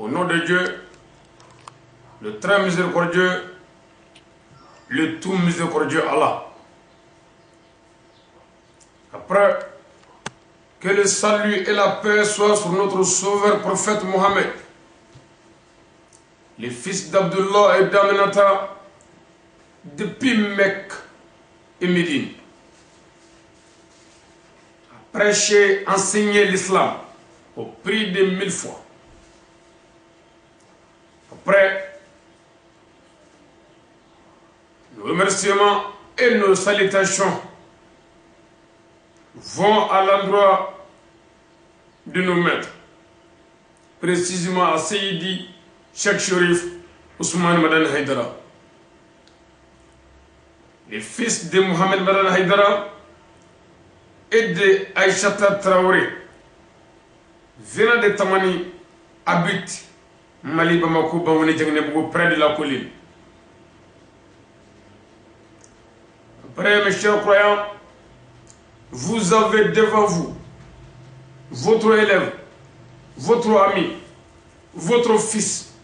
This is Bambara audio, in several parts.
Au nom de Dieu, le très miséricordieux, le tout miséricordieux Allah. Après, que le salut et la paix soient sur notre sauveur prophète Mohammed, les fils d'Abdullah et d'Aminata, depuis Mecque et Médine, a prêché, enseigné l'islam au prix de 1000 fois. Après, nos remerciements et nos salutations vont à l'endroit de nos maîtres, précisément à Seydi Cheikh Cherif Ousmane Madani Haïdara, les fils de Mohamed Madani Haïdara et de Aïchata Traoré, venant de Tamani, habitent Mali Bamako Baouni Djangnebou près de la colline. Après, mes chers croyants, vous avez devant vous votre élève, votre ami, votre fils,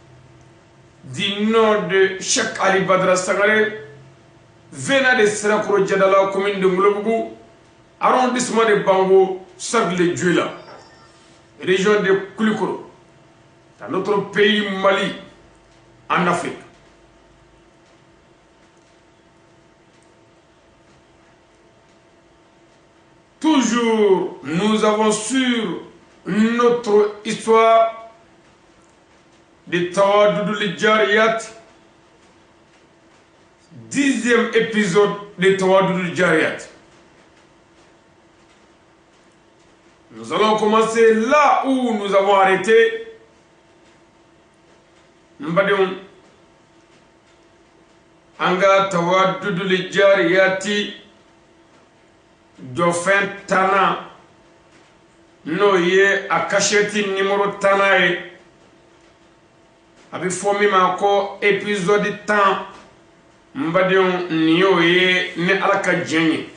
du nom de Cheikh Ali Badra Sangaré, venant de Serakoro Djadala, commune de Moulobougou, arrondissement de Bango, Sagle Djuela, région de Koulikoro, dans notre pays Mali, en Afrique. Toujours, nous avons sur notre histoire de Tawadoudou Djariyat, 10e épisode de Tawadoudou Djariyat. Nous allons commencer là où nous avons arrêté. Mbadon Anga Tawadoudou Djariyati Dauphin Tana Noye a cacheti numéro Tanae Abi fomi mako épisode temps Mbadion Nioye ne alaka djenye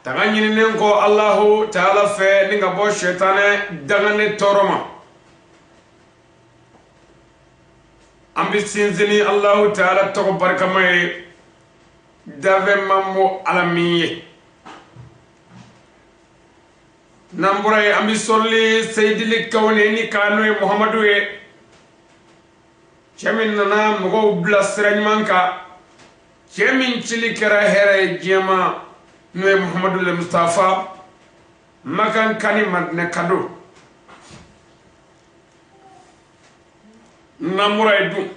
Taga nyini ko Allahu Ta'ala fe ninga bo shetane dangane toroma Ambi sinzini Allahu Ta'ala toko barkamaye dave mammo alamiye Namburaye ambi solli Seydili Kawneni kanoye Muhammadu ye Chemin nana mgo bla siranymanka Chemin chili kera here jema Noye Muhammadu le Mustafa Makan kani madne kado Namura edu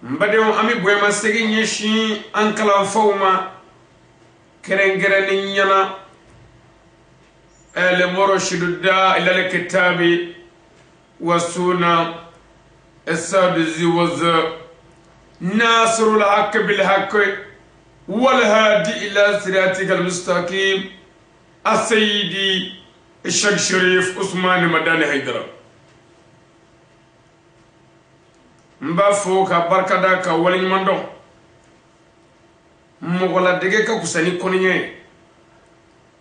Mbadeo ami bwema segi nyeshi ankala fauma kerengere ni nyana ele moro shiduda ila le kitabi wasuna esadu ziwaza nasrul haqq bil haqq wal hadi ila siratikal mustaqim as-sayyidi Cheikh Cherif Ousmane Madani Haïdara Mba fo ka barkada ka waliñman don mogola dege ka kusani koninye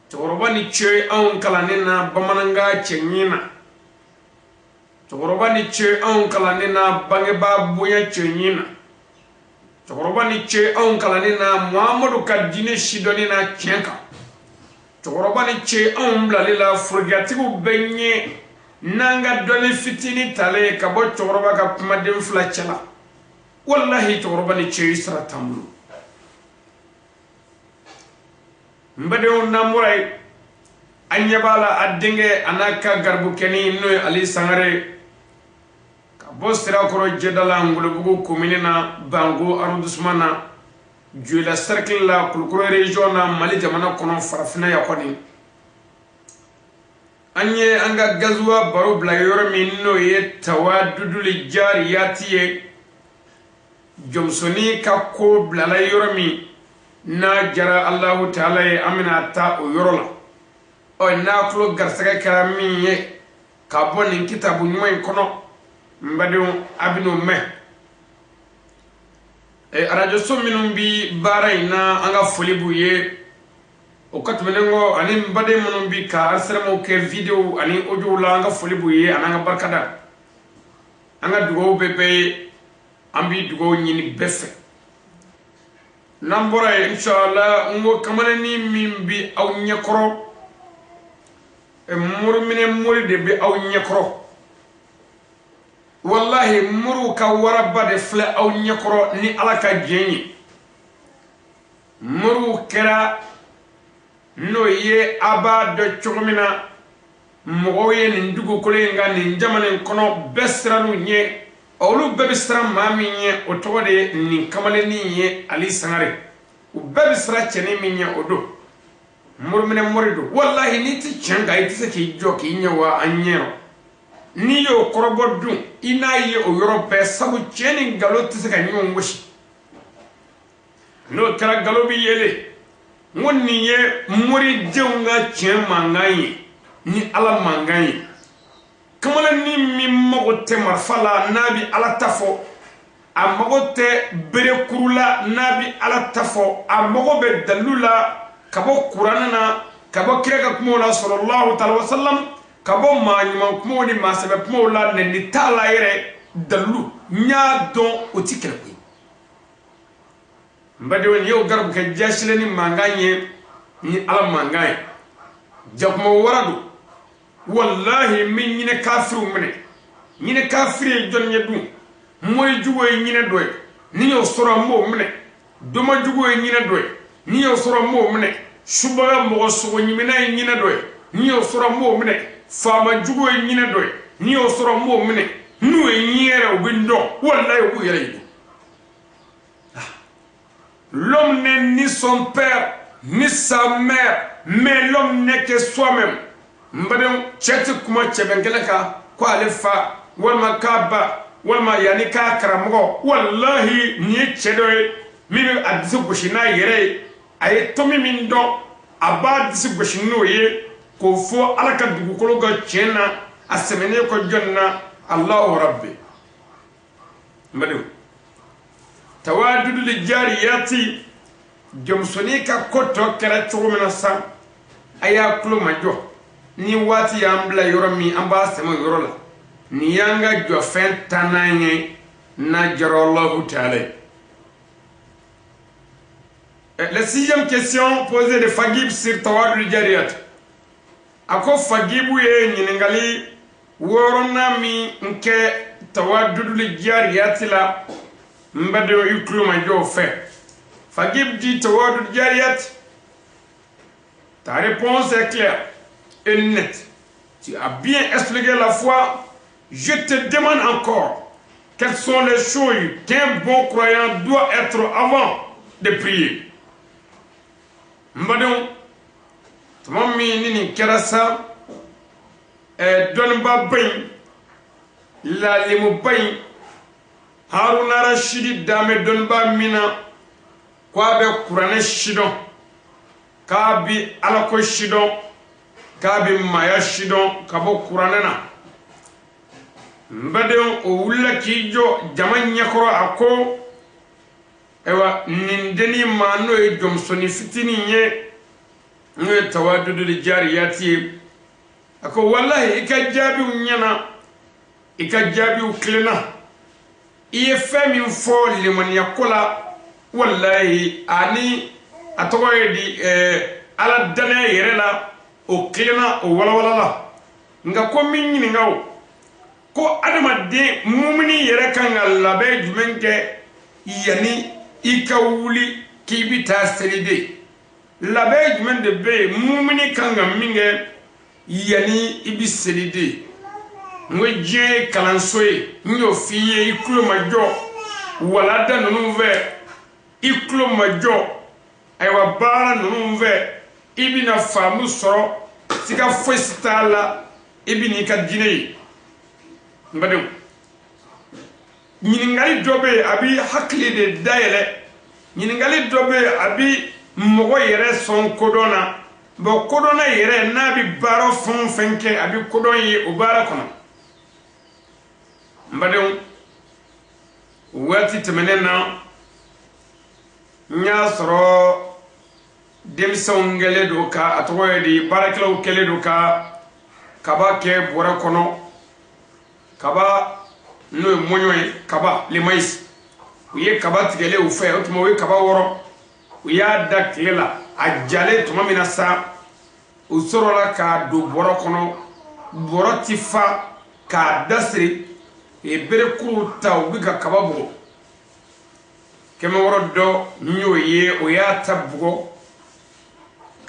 toroba ni che an kalane na bamananga chenyina toroba ni che an kalane na bange ba buya chenyina toroba ni che an kalane na Muhammadu kadine shidoni na chenka toroba ni che an blalila furgatigu benye Nanga doni fitini tale ka bo choroba ka kumadem flachala wallahi choroba ni che isra tamlu mbade on namuray anyabala adenge anaka garbu keni no ali sangare ka bo sira koro jedala ngulubugo kuminina bango arrondissement Djuela cercle la kulkuro region na Mali jamana kono farafina yakoni Anye anga gazwa baro bla yoro minno ye Tawadoudou Djariyati ye Jomsoni ka ko bla la yoro mi na jara Allahu Ta'ala ye amina ta o yoro la o na klo garsaka karami ye ka boni kitabu nyuma kono mbadon abino me radio so minum bi baraina anga folibu ye o katmenengo ani mbade monon bi ka arsamo ke video ani audio la nga foli buye ananga barkada anga dugo bebe ambi dugo nyini befe nambora inshallah ngo kamane ni mimbi aw nyakoro e murmine muride bi aw nyakoro wallahi muru ka waraba de fle aw nyakoro ni alaka jenyi muru kera no ye aba do chogomina mogoye ni ndugo kolenga ni jamane kono besranu nye olu bebisra mami nye otode ni kamale ni ye ali sangare u bebisra chene minye odo murmine morido wallahi ni ti changa itise ki joki nyawa anyero ni yo korobodu ina ye o europe sabu chene galo tise ka nyon woshi no kala galo bi yele wonni ye muri jeunga chen mangai ni ala mangai kamala ni mi magote marfala nabi ala tafo a magote bere kurula nabi ala tafo a magobe dalula kabo qur'anana kabo kiraka kumola sallallahu alaihi wasallam kabo maanyuma kumoni masabe kumola ne ni tala yere dalu nya don otikele ko mbade woni yow garbu ka jashile ni manganye ni ala mangay jakmo waradu wallahi min ñine kafiru mene ñine kafiri jonne du moy jugoy ñine doy ni yow soro mo mene duma jugoy ñine doy ni yow soro mo mene subaga mo so ñimina ñine doy ni yow soro mo mene fama jugoy ñine doy ni yow soro mo mene nuwe ñere windo wallahi bu yele l'homme n'est ni son père ni sa mère mais l'homme n'est que soi-même mbadam cheti kuma chebengeleka ko alifa walma kaba walma yani ka karamo wallahi ni chedoy mimi adisi bushina yere ay tomi min do aba disi bushino ye ko fo alaka dugu kolo ga chena asemene ko jonna allah rabbi mbadam tawadudu li jariyati jomsonika koto kera chogomena sa aya kulo majo ni wati yambla yoromi amba sema yorola ni yanga jo fen tananye na jarallahu ta'ala. La sixième question posée de Fagib sur tawadul jariyat ako Fagibu ye nyingali worona mi nke tawadul jariyat la mbado yuklu majo fe Fagib dit tawadul jariyat ta réponse est claire et nette. Tu as bien expliqué la foi. Je te demande encore quelles sont les choses qu'un bon croyant doit être avant de prier. Mbadon, Tomami Nini Kerasa, Donba Bain, La Limo Bain, Haruna Rashidi Dame Donba Mina, Kwabe Kurane Shidon, Kabi Alako Shidon, kabi maya shidon kabo kuranana mbadon o wulla kijo jaman nyakoro ako ewa nindeni mano e jomsoni fitini nye nge tawadudu li jariyati ako wallahi ikajabi unyana ikajabi uklena iye femi mfo limon yakola wallahi ani atogoye di ala dana yerela o klena o wala la nga ko min nyini ngaw ko adama de mumini yere kanga labe jumenke yani ikawuli kibita selide labe jumende be mumini kanga minge yani ibi selide ngwe kalansoye nyo fiye ikulo majo wala da nunve ikulo majo aywa bara nunve ibina famu soro sika festala ibini ka dine mbadum ñiningali dobe abi hakli de dayele ñiningali dobe abi mogo yere son kodona bo kodona yere nabi baro fon fenke abi kodon yi ubara kono mbadum wati temenena nya soro demson ngele do ka atoye di barakelo kele do ka kaba ke bora kono kaba no monyoy kaba le mais uye kaba tigele u fe otuma we kaba woro uya dakela ajale tuma mina sa usorola ka do bora kono bora tifa ka dasri e bere kuru ta ubi ka kaba bo keme woro do nyoye uya tabugo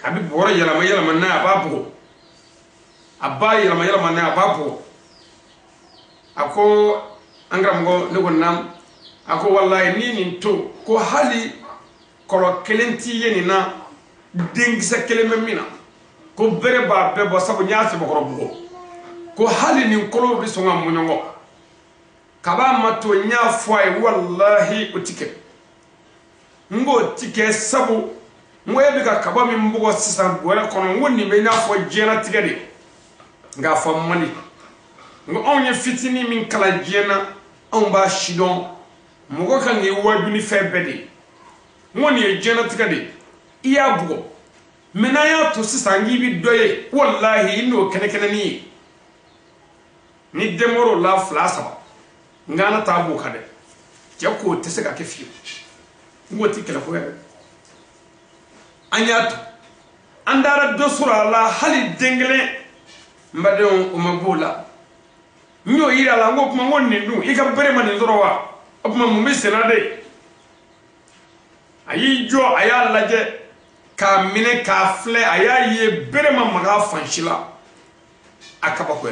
abi bora yalama na ababugo abayi yalama na ababugo ako angram go nam ako wallahi ni to ko hali kolo kelenti yeni na dengisa keleme mina ko bere ba be bo sabu nyaasi bo bugo ko hali ni kolo bi songa munyongo kaba mato nya foi wallahi utike ngo tike sabu moyebi ka kaba mi mbugo sisan bore kono woni be nya fo jena tigade nga fo mani ngo onye fitini min kala jena on ba shidon mugo kan yi waduni febede woni e jena tigade iya bugo mena ya to sisan gibi doye wallahi ino kene ni demoro la flasa ngana tabu kade jako tesega ke fiyo ngoti kala ko anyato andara dosura la hali dengle mbadon umabula nyo ira la ngop ma wonni ndu ika bere man ndoro wa opma mu misena de ayi jo aya laje ka mine ka fle aya ye bere man maga fanshila akaba ko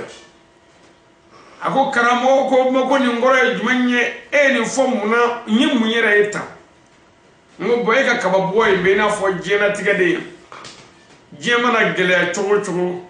ako karamo ko mo ni ngoro e jumanye e ni fomuna nyimu nyera eta ngo boy ka kaba boy be na fo jena tigade jema na gele chogo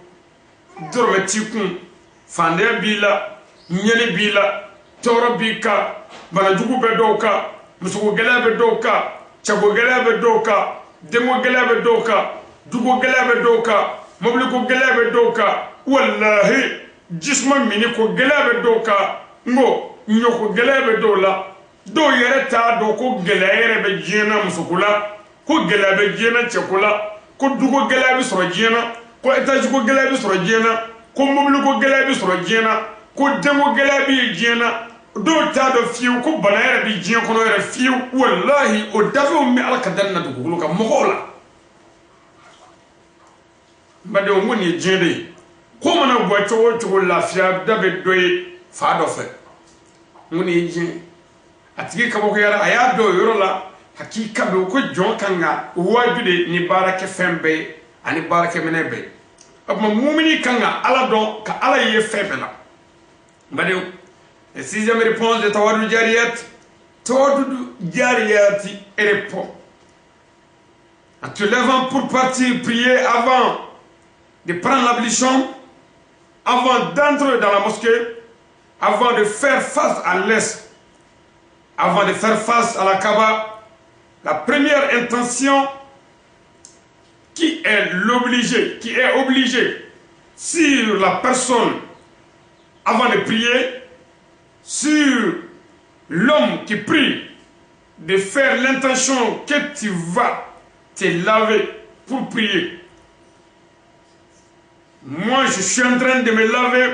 dorme tikun fande bila nyene bila toro bika bana jugu be doka musugo gele be doka chago gele be doka demo gele be doka jugo gele be doka mobli ko gele be doka wallahi jisma mini ko gele be doka ngo nyoko gele be dola do yere ta do ko gele yere be jena musukula ko gele be jena chekula ko dugo gele be soro jena ko etaji ko gele be soro jena ko mobli ko gele be soro jena ko demo gele be jena do ta do fiu ko bana yere be jena ko yere fiu wallahi o dafa mi alkadanna dugo ka mogola mbade o ngoni jende ko mana gwa chogo lafiya dabe doye fa do fe ngoni jende atigi kabo ko yara aya do yorola hakika do ko jonkanga wajude ni barake fembe ani barake menebe abma mumini kanga ala do ka ala ye febela mbade et sixième réponse de tawadu jariyati répond en te levant pour partir prier avant de prendre l'ablution, avant d'entrer dans la mosquée, avant de faire face à l'est, avant de faire face à la Kaaba, la première intention qui est obligée sur la personne avant de prier, sur l'homme qui prie, de faire l'intention que tu vas te laver pour prier. Moi, je suis en train de me laver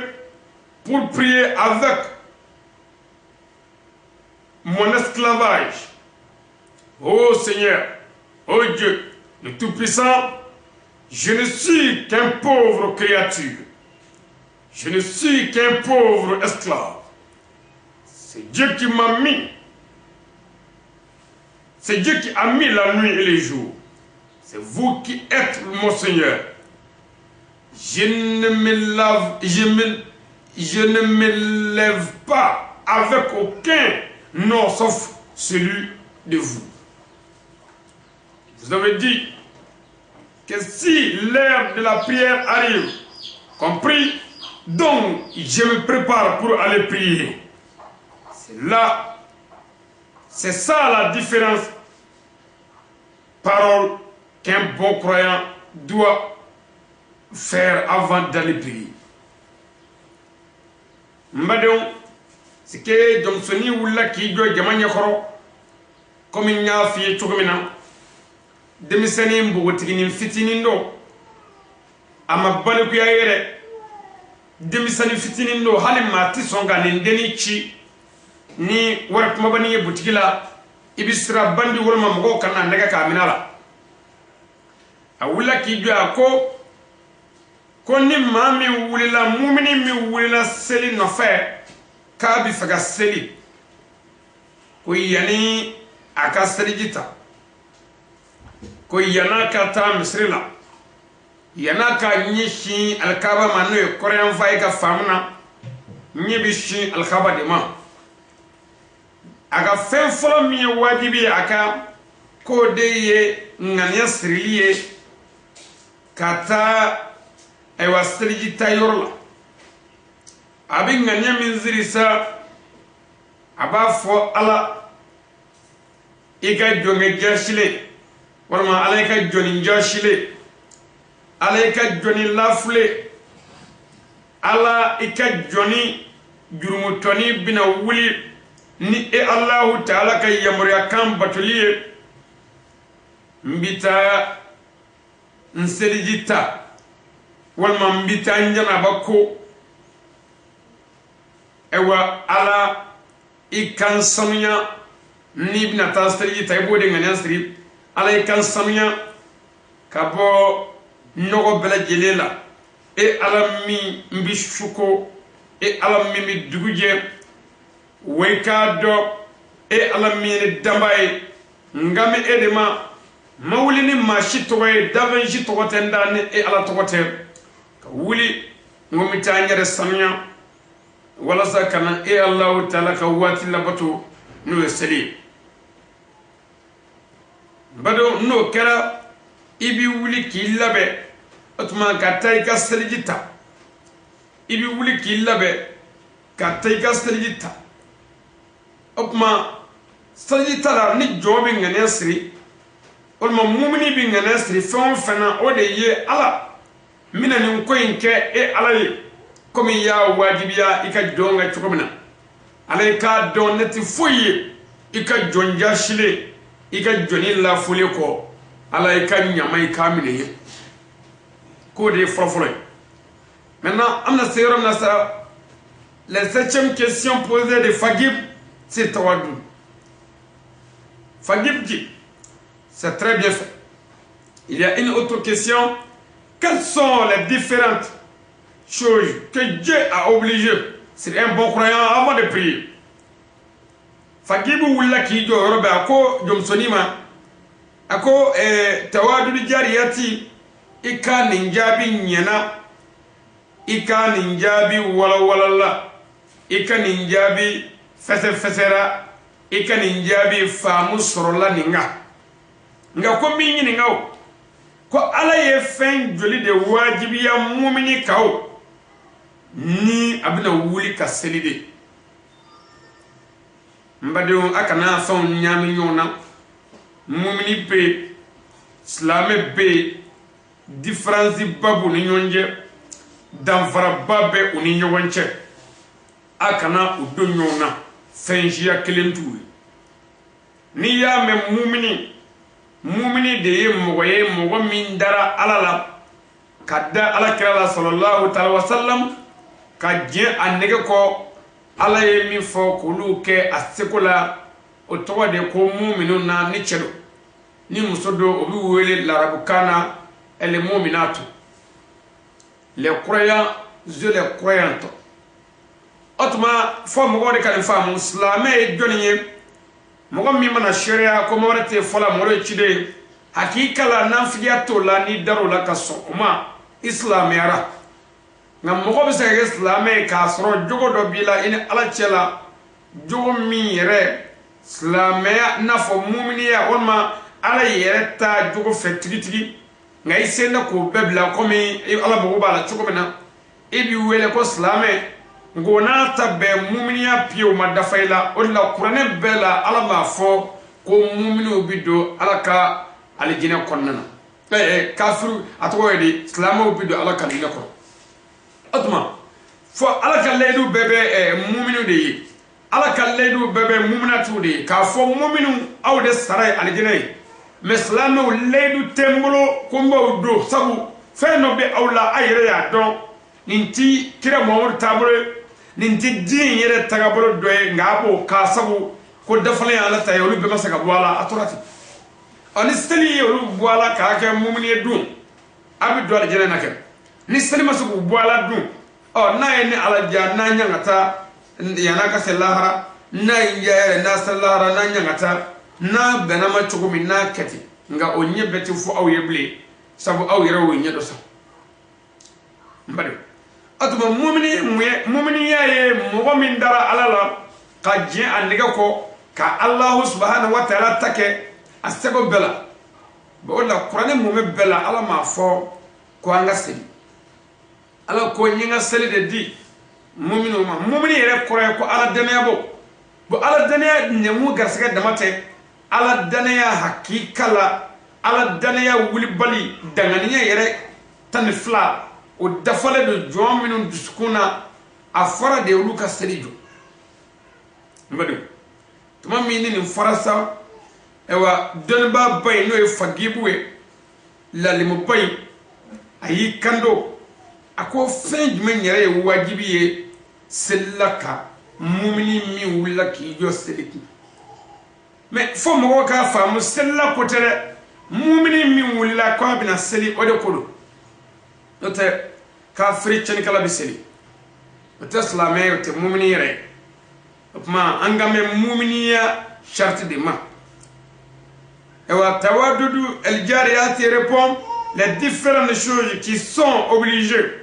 pour prier avec mon esclavage. Oh Seigneur, oh Dieu, le Tout-Puissant, je ne suis qu'un pauvre créature. Je ne suis qu'un pauvre esclave. C'est Dieu qui m'a mis. C'est Dieu qui a mis la nuit et les jours. C'est vous qui êtes mon Seigneur. Je ne me lève pas avec aucun nom sauf celui de vous. Vous avez dit que si l'heure de la prière arrive, compris, donc je me prépare pour aller prier. C'est ça la différence. Parole qu'un bon croyant doit faire avant d'aller prier. Mbadon, c'est que Johnson ou la qui doit jamanya koro, comme il y a fait tout comme demisani mbogotigini fitinin do ama baliku ya yere demisani fitinin do hali ma ti songa ni ndeni ci ni war kuma bani ye butigila ibisra bandi wolma mgo kana ndaga ka minala awula ki jo ko ni mami wulila mumini mi wulila seli no fe ka bi faga seli ko yani aka seli jita ko yana ka ta misrila yana ka nyishi alkaba manu korean fay ka famna nyibishi alkaba de ma aga fen folo mi wajibi aka ko de ye ngania siriliye kata aywa siriji tayorla abin ngania min zirisa aba fo ala iga jonge jashile warma alayka joni jashile alayka joni lafle ala ika joni jurumutoni bina wuli ni Allahu ta'ala kay yamuriya kan batuliye mbita nserijita walma mbita njana bako ewa ala ikan sanuya ni bina ta serijita ibode ngani asri ala ikan sanuya kabo nogo bela jelela ala mi mbishuko ala mi duguje weka do ala mi dambaye ngami edema mawlini ma shitowe davan shitowe tendani ala tokote ka wuli ngomi tanyere samya wala sakana Allah ta'ala ka wati labatu no seli bado no kera ibi wuli ki labe otuma ka tay ka seljita ibi wuli ki labe ka tay ka seljita opma seljita la ni jobi ngane sri olma mumini bi ngane sri fon fana o de ye ala mina ni ko inke ala ye komi ya wajibiya ika donga chukomina ala ka don neti fuyi ika jonja shile ika joni la fule ko ala ika nyama ika mine ko de frofolo maintenant amna serum na sa la septième question posée de Fagib c'est tawaddu Fagib dit c'est très bien fait. Il y a une autre question. Quelles sont les différentes choses que Dieu a obligé c'est un bon croyant avant de prier? Fagibu wula ki do robe ako jomsonima ako tawadu jariyati ika ninjabi nyena ika ninjabi wala ika ninjabi fesera ika ninjabi famu sorola ninga nga ko mi nyini ngaw ko ala ye fen joli de wajibiya mu'mini kaw ni abna wuli ka selide mbade akana fon nyami nyona mu'mini pe islamé be différence babu ni nyonje danfara babe uni nyonche akana udo nyona fenjia kelentu ni ya me mu'mini de ye mogo min dara alala kadda ala kirala sallallahu ta'ala wa sallam ka je annege ko ala ye mi fo kulu ke asekola o to de ko mu'minun na ni chedo ni musodo obi wele larabu kana el mu'minatu les croyants les croyantes otuma fo mogo de kan fa muslimé joniye mogo mi mana sharia ko morate fola moro chide hakika la nafiya to la ni daro la kaso ma islam yara ngam mogo be sege islam ka soro jogo do bila ina ala chela jogo mi re islam ya nafo mu'miniya wonma ala yereta jogo fetigitigi ngai senda ko bebla ko mi ala bogo bala chuko bena ebi wele ko islam ngona tabbe mu'miniya piyo madafayla olla qur'ane bela ala ma fo ko mu'minu bido alaka aljina konnana kafiru atwo yedi islamu bido alaka aljina ko atuma fo alaka leedu bebe mu'minu de yi alaka leedu bebe mu'minatu de ka fo mu'minu awde saray aljina meslame o leidu tembolo kumbo do sabu fe no be awla ayre ya don ninti kira mo tabure ninti din yere tagabolo doy ngabo ka sabu ko defale ala tay olu be masaka boala atorati ani steli olu boala ka ke mumni dum abi do ala jere nakem ni steli masu boala dum o na ni ala janna nyangata yana ka selahara na yere na selahara na nyangata na benama chugumi na kati nga onye beti fu aw yeble sabu aw yere wo nyedo sa mbade atuma mumini yaye mogo min dara alala ka je andiga ko ka Allah subhanahu wa ta'ala take asego bela bo wala qur'ani mume bela ala ma fo ko anga seli ala ko nyinga seli de di mumini yere kore ko ala dene bo ala dene nyemu garsega damate ala dane ya hakikala ala dane ya wulibali danganiya yere tan fla o dafale do jom minun duskuna afara de luka selijo mbadu tuma mini ni farasa ewa donba bay no e fagibuwe la limu bay ayi kando ako fenj men yere wajibiye selaka mumini mi wulaki jo seliki mais fo mo ka famu sella ko tere mumini mi wulla ko bina seli o de kodo note ka frichen kala bi seli note islamé o te mumini re ma angame mumini ya charte de ma et wa tawadudu el jariyati répond les différentes choses qui sont obligées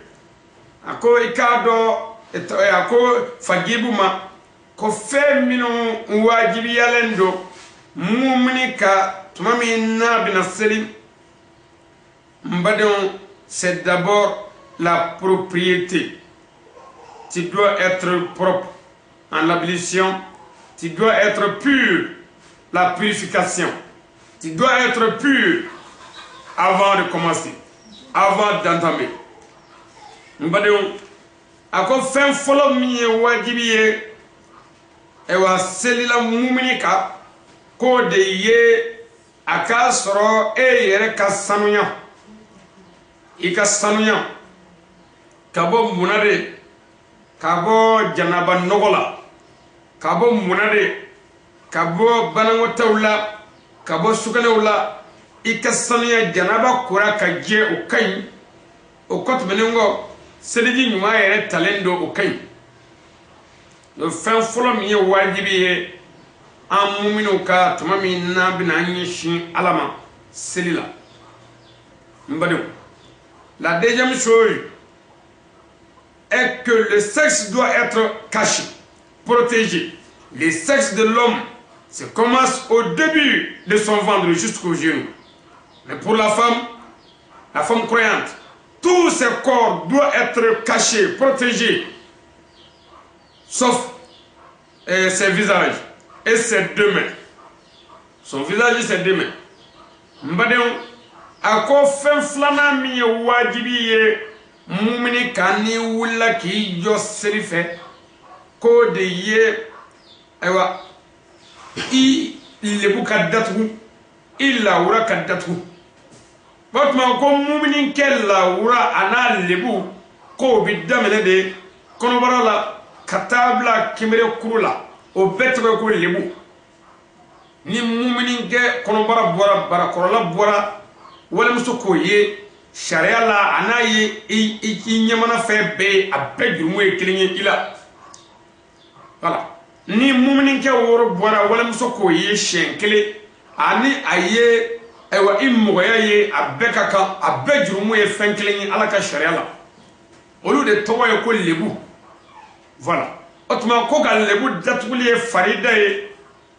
ako ikado et ako fagibuma ko fe minu wajibi yalendo mumnika tumami na bina selim mbadon c'est d'abord la propriété. Tu dois être propre en l'ablution, tu dois être pur, la purification, tu dois être pur avant de commencer, avant d'entamer. Mbadon ako fen folo mi wajibi ewa selila mumnika ko de ye aka soro e yere ka sanuya ika sanuya kabo munade kabo janaba nogola kabo munade kabo banango tawla kabo sukanewla ika sanuya janaba kura ka je o kay o kotmengo seliji nyuma yere talendo o kay le fin folo mi wajibi en muminoka tumami na bina nyishi alama selila mbadou. La deuxième chose est que le sexe doit être caché, protégé. Le sexe de l'homme se commence au début de son ventre jusqu'au genou. Mais pour la femme croyante, tout ce corps doit être caché, protégé, sauf ses visages et ses deux mains. Son visage et ses deux mains. Mbadéon, à quoi fait flana mi wajibi mumini kani wula ki jo serife ko de ye ewa I lebu kadatu illa wura kadatu. Batma ko mumini kella wura ana lebu ko bidamene de kono barala katabla kimere kurula o betwe ko lebu ni mumini ke kono bara bora bara korola bora wala muso ye sharia la anaye I nyamana fe be abbe jumu e kilinye ila voilà ni mumini ke woro bora wala muso ye shenkele ani aye ewa immo ye abbe kaka abbe jumu e fenkilinye ala ka sharia la olu de towa ko lebu voilà otuma ko ga lebu datuli e farida e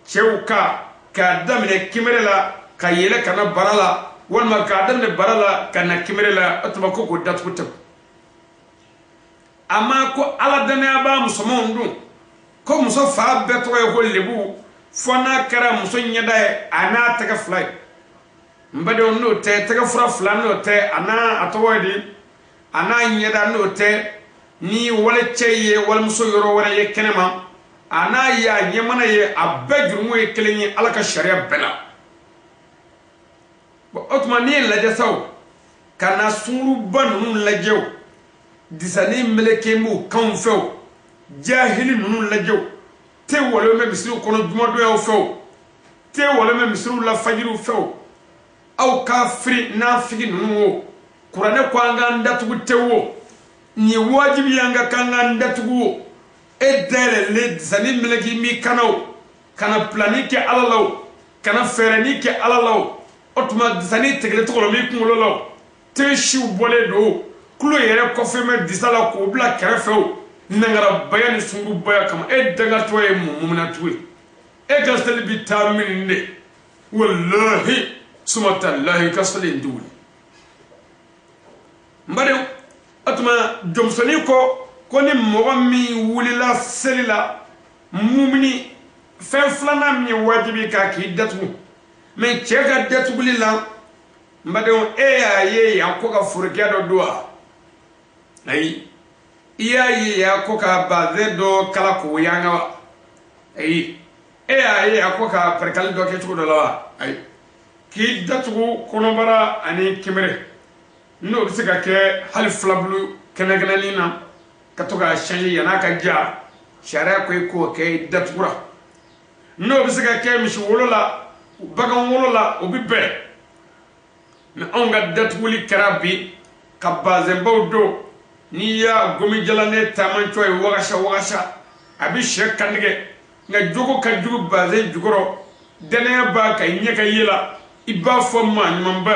cheuka ka damne kimerela ka yele kana barala walma ka damne barala kana kimerela otuma ko ko datuta ama ko ala dane aba musomon dun ko muso fa beto e ko lebu fona kara muso nyada e ana taka fly mbade on no te taka fura flan no te ana atowadi ana nyada no te ni wala cheye wala muso yoro wala ye kenema ana ya nyamana ye abajrumu e kelenyi alaka sharia bela otmani lajɛ saw kana sunguruba ninnu lajɛ o disani meleke m'u kanw fɛ o jahili ninnu lajɛ o te wale mɛ misiriw kɔnɔ jumadonyaw fɛ o te wale mɛ misiriw la fajiriw fɛ o aw kafiri nafigi ninnu o kuranɛ ko an k'an datugu tewu o nin ye wajibi y'an ka kan k'an datugu o e dayɛlɛlen disani meleki mi kana o kana pilani kɛ ala la o kana fɛɛrɛni kɛ ala la o o tuma disani tigɛli tɔgɔ mi kunkolo la o te siw bɔlen don o kulo yɛrɛ kɔfɛ mɛ disa la k'o bila kɛrɛfɛ o nangara baya ni sungu baya kama e dangatɔ ye mumuna tuwe e ka seli bi taa min de wallahi sumatallahi ka seli nduwuli mbade atuma jomsoni ko ni mɔgɔ min wulila seli la mumini fɛn filanan min ye wajibi k'a k'i datugu mɛ cɛ ka datuguli la mbade e y'a ye yan ko ka forokɛ dɔ don wa ayi i y'a ye a ko ka bazɛn dɔ kala k'o yanga wa ayi e y'a ye a ko ka perikali dɔ kɛ cogo dɔ la wa ayi k'i datugu kɔnɔbara ani kinbere n'o bɛ se ka kɛ hali filabulu kɛnɛkɛnɛnin na ka to k'a change yan'a ka ja sariya ko i k'o kɛ i datugura n'o bɛ se ka kɛ misi wolo la bagan wolo la o bɛ bɛn mɛ anw ka datuguli kɛra bi ka bazɛnbaw don n'i y'a gomi jalanen taamatɔ ye wagasa a bɛ sɛ kantigɛ nka jogo ka jugu bazɛn jukɔrɔ danaya b'a kan i ɲɛ ka ye la i b'a fɔ maa ɲumanba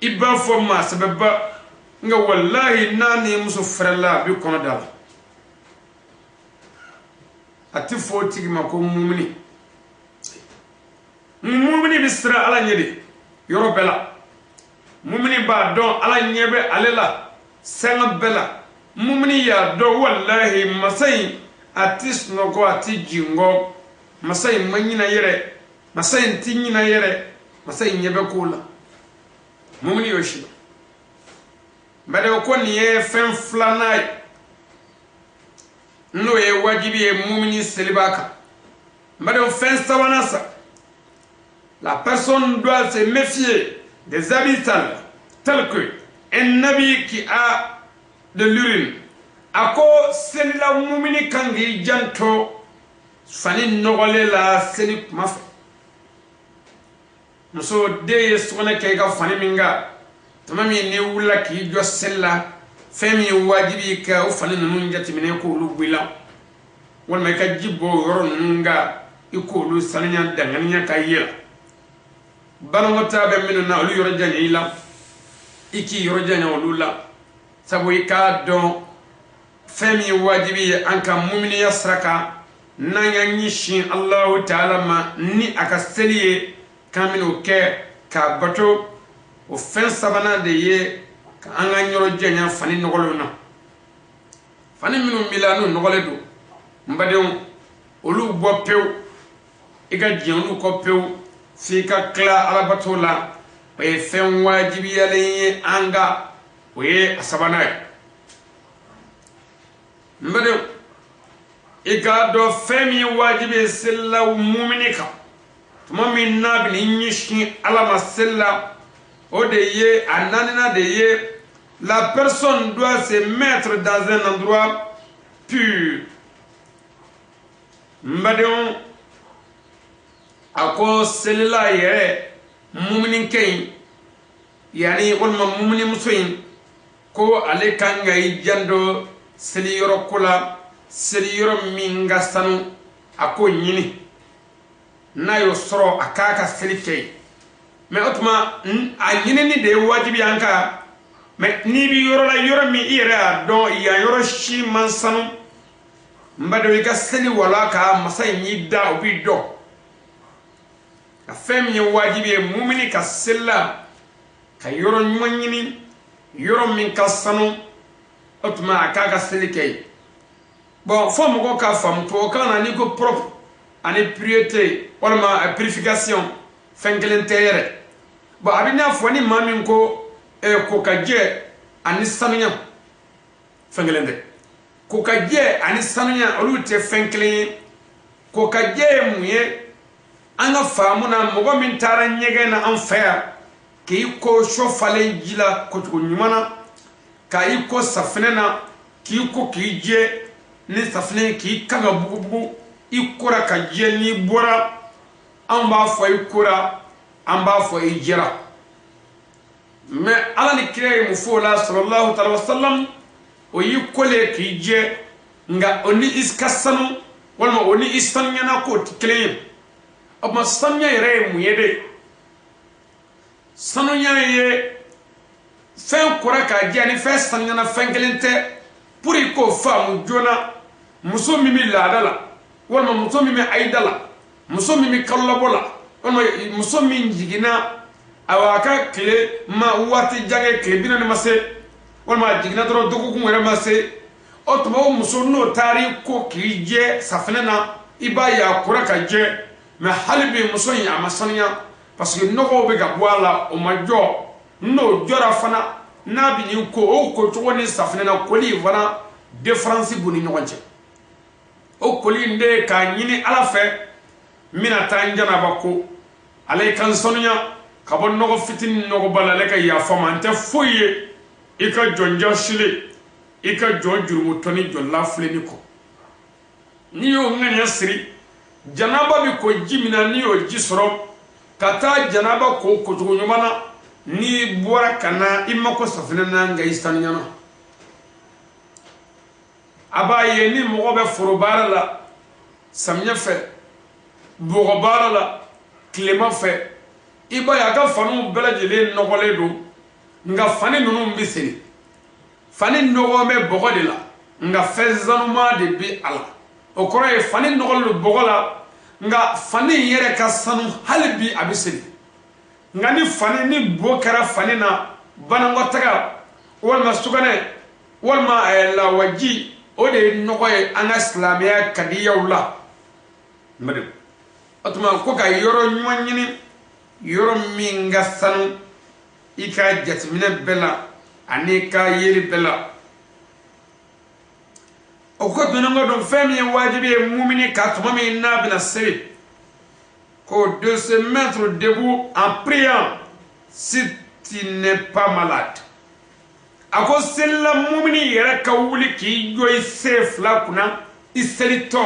i b'a fɔ maa sɛbɛba nka walahi n'a ni muso fɛrɛla a bɛ kɔnɔ da la a tɛ fɔ o tigi ma ko mumini mumini bɛ siran ala ɲɛ de yɔrɔ bɛɛ la mumini b'a dɔn ala ɲɛ bɛ ale la sanga bɛɛ la mumini y'a dɔn walahi masa in a tɛ sunɔgɔ a tɛ jingɔ masa in ma ɲina yɛrɛ masa in tɛ ɲina yɛrɛ masa in ɲɛ bɛ ko la mumini y'o si bari ko nin ye fɛn filanan ye n'o ye wajibi ye mumini seliba kan bari fɛn sabanan sa la personne doit se méfier des habits tels que un nabi qui a de l'urine a ko selila mumini kan k'i janto fani nɔgɔlen la seli kuma fɛ muso den ye sugunɛ kɛ i ka fani min kan tuma min n'i wulila k'i jɔ seli la fɛn min ye wajibi kɛ o fani ninnu jateminɛ k'olu bɔ i la walima i ka ji bɔ o yɔrɔ ninnu kan i k'olu sanuya danganiya ka ye la banakɔtaa bɛ minnu na olu yɔrɔ janya i la i k'i yɔrɔ janya olu la sabu i k'a dɔn fɛn min ye wajibi ye an ka muminiya sira kan n'an y'an ɲɛsin Allahu Taala ma ni a ka seli ye k'an bɛn'o kɛ k'a bato o fɛn sabanan de ye ka an ka yɔrɔ janya fani nɔgɔlenw na fani minnu b'i la n'o nɔgɔlen don n badenw olu bɔ pewu i ka diɲɛ olu kɔ pewu f'i ka tila alabato la o ye fɛn wajibiyalen ye an ka o ye a sabanan ye n badenw i k'a dɔn fɛn min ye wajibi ye seli la mumini kan tuma min n'a bɛ n'i ɲɛsin ala ma seli la o de ye a naaninan de ye la personne doit se mettre dans un endroit pur n badenw a ko selila yɛrɛ mumininkɛ in yanni walima muminimuso in ko ale kan ka i janto seliyɔrɔ ko la seliyɔrɔ min ka sanu a k'o ɲini n'a y'o sɔrɔ a k'a ka seli kɛ ye mɛ o tuma a ɲinini de ye wajibi an kan mɛ n'i bi yɔrɔ la yɔrɔ min i yɛrɛ y'a dɔn yan yɔrɔ si man sanu n ba dɔn i ka seli wala ka masa in y'i da o b'i dɔn ka fɛn min ye wajibi ye mumini ka seli la ka yɔrɔ ɲuman ɲini yɔrɔ min ka sanu o tuma a k'a ka seli kɛ ye bon fo mɔgɔw k'a faamu tubabukan na n'i ko propre ani pureté walima purification fɛn kelen tɛ yɛrɛ bon a bɛ n'a fɔ ni maa min ko kokajɛ ani sanuya fɛn kelen tɛ kokajɛ ani sanuya olu tɛ fɛn kelen ye kokajɛ ye mun ye an ka faamu na mɔgɔ min taara ɲɛgɛn na an fɛ yan k'i ko sofalen ji la kocogo ɲuman na ka i ko safinɛ na k'i ko k'i jɛ ni safinɛ k'i kan ka bugubugu i kora ka jɛ n'i bɔra an b'a fɔ i kora an b'a fɔ i jɛra mais ala ni kira ye mun fɔ o la sallallahu alaihi wasallam o y'i kole k'i jɛ nga o ni i ka sanu walima o ni i sanuyana k'o tɛ kelen ye o tuma sanuya yɛrɛ ye mun ye de sanuya ye fɛn kora k'a jɛ ani fɛn sanuyana fɛn kelen tɛ pour i k'o faamu joona muso min bɛ laada la walima muso min bɛ ayida la muso min bɛ kalo labɔ la walima muso min jiginna a ka tile ma waati jan kɛ tile 40 ma se walima a jiginna dɔrɔn dɔgɔkun yɛrɛ ma se o tuma o muso n'o taara ko k'i jɛ safinɛ na i b'a ye a kora ka jɛ mais hali bi muso in a ma sanuya parce que nɔgɔw bɛ ka bɔ a la o ma jɔ n'o jɔra fana n'a bɛ n'i ko o kocogo ni safinɛ na koli in fana différence b'u ni ɲɔgɔn cɛ o koli in de k'a ɲini ala fɛ n bɛna taa n janaba ko ale kan sanuya ka bɔ nɔgɔ fitinin nɔgɔba la ale ka yafa ma n tɛ foyi ye i ka jɔn jasile i ka jɔn jurumutɔ ni jɔn lafileni kɔ n'i y'o ŋaniya siri janaba bi ko ji min na n'i y'o ji sɔrɔ ka taa janaba ko kocogo ɲuman na n'i bɔra ka na i mako safinɛ na nka i sanuyana a b'a ye ni mɔgɔ bɛ foro baara la samiyɛ fɛ bɔgɔ baara la tilema fɛ i b'a ye a ka faniw bɛɛ lajɛlen nɔgɔlen don nka fani ninnu bɛ siri fani nɔgɔ bɛ bɔgɔ de la nka fɛn sanuma de bɛ a la o kɔrɔ ye fani nɔgɔlen don bɔgɔ la nka fani yɛrɛ ka sanu hali bi a bɛ siri nka ni fani ni bo kɛra fani na banakɔtaga walima sugunɛ walima lawaji o de ye nɔgɔ ye an ka silamɛya kadiyaw la o tuma ko ka yɔrɔ ɲuman ɲini yɔrɔ min ka sanu i ka jateminɛ bɛɛ la ani ka yeli bɛɛ la o ko dɔnni ko don fɛn min ye wajibi ye mumini ka tuma min n'a bɛna seli ko de se mettre debout en priant si tu n'es pas malade a ko selila mumini yɛrɛ ka wuli k'i jɔ i sen fila kunna i selitɔ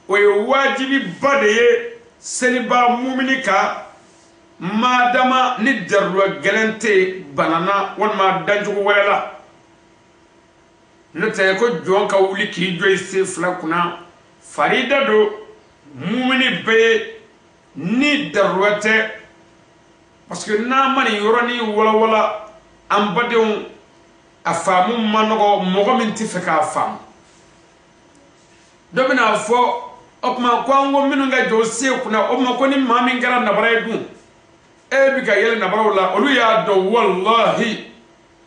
o ye wajibi ba de ye seliba mumini ka madama ni daruya gɛlɛn tɛ banana walima dancogo wɛrɛ la n'o tɛ ko jɔn ka wuli k'i jɔ i sen fila kunna farida don mumini bɛɛ ye ni daruya tɛ parce que n'a ma nin yɔrɔnin walawala an badenw a faamu ma nɔgɔ mɔgɔ min tɛ fɛ k'a faamu dɔ bɛna fɔ o tuma ko an ko minnu ka jɔ sen kunna o tuma ko ni maa min kɛra nabara ye dun e bɛ ka yɛlɛ nabaraw la olu y'a dɔn walahi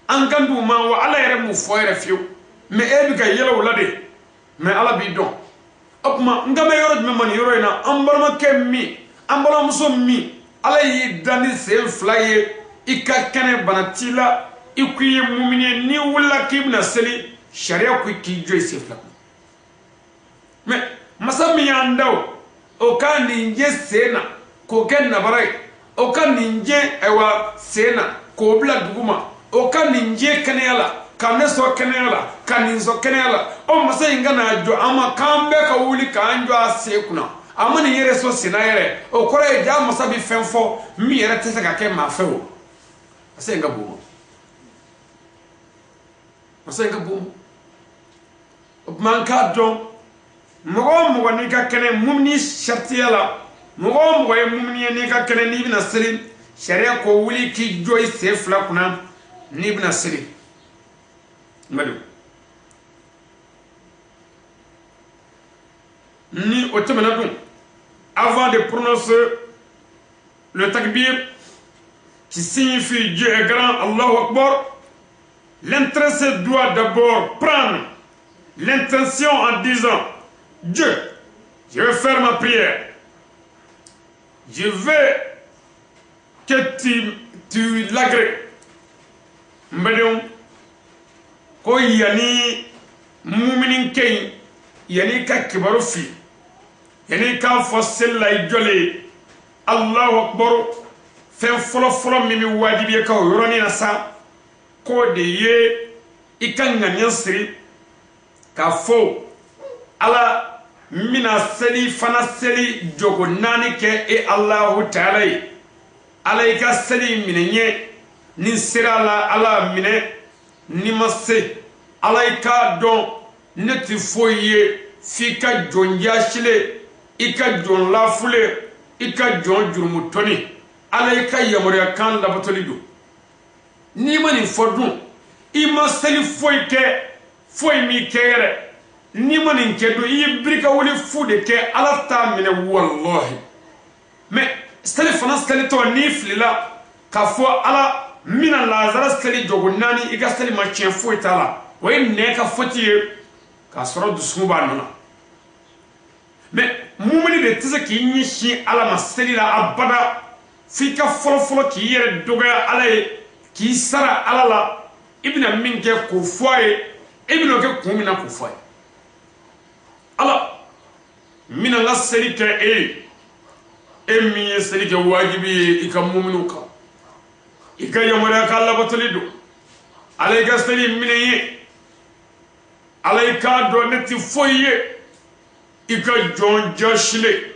an kan d'u ma wa ala yɛrɛ m'u fɔ yɛrɛ fiyewu mais e bɛ ka yɛlɛ o la de mais ala b'i dɔn o tuma n ka bɛ yɔrɔ jumɛn ma nin yɔrɔ in na an balimakɛ min an balimamuso min ala y'i da ni sen fila ye i ka kɛnɛ bana t'i la i k'i ye mumini ye n'i wulila k'i bɛna seli sariya ko k'i jɔ i sen fila kun mais masa min y'an da o ka nin je sen na k'o kɛ nabara ye o ka nin je ayiwa sen na k'o bila dugu ma o ka nin je kɛnɛya la ka ne sɔn kɛnɛya la ka nin sɔn kɛnɛya la o masa in ka na jɔ an ma k'an bɛɛ ka wuli k'an jɔ a sen kunna a ma nin yɛrɛ sɔn senna yɛrɛ o kɔrɔ ye jaa masa bɛ fɛn fɔ min yɛrɛ tɛ se ka kɛ maa fɛ o masa in ka bon masa in ka bon o tuma an k'a dɔn mɔgɔ o mɔgɔ n'i ka kɛnɛ mumini saritiya la mɔgɔ o mɔgɔ ye mumini ye n'i ka kɛnɛ n'i bɛna seli sariya ko wuli k'i jɔ i sen fila kunna n'i bɛna seli mbadu ni o tɛmɛna dun avant de prononcer le takbir qui signifie Dieu est grand, Allahu Akbar, l'intéressé doit d'abord prendre l'intention en disant Dieu, je vais faire ma prière. Je veux que tu l'agrées. Mbadon, ko yani muminin kay yani ka kibaru fi yani ka fossel lay jole Allahu Akbar fen folo mimi wajibi ka yoroni na sa ko de ye ikanga nyansiri ka fo ala mina seli fana seli jogo nani ke e Allahu ta'ala alayka seli minenye ni sirala ala mine ni masse alayka don neti foye fika jonja shile ika jon lafule ika jon jurumutoni alayka yamuriya kan labatolido ni mani fodun ima seli foy ke foy mi kere ni mani kedo yi brika woli fude ke ala ta mine wallahi me seli fana seli to ni flila ka fo ala mina lazara seli jogunani ika seli ma chen foy tala way ne ka fotiye ka soro dusumu ba nana me mumuni de tise ki nyi shi ala ma seli la abada fika folo ki yere doga ala ki sara ala la ibna min ke ko foye ibna ke ko mina ko foye ala mina la seli ke mi seli ke wajibi ika muminu ka ika yamara ka Allah batalido alayka seli mineye alayka do neti foye ika jon jashile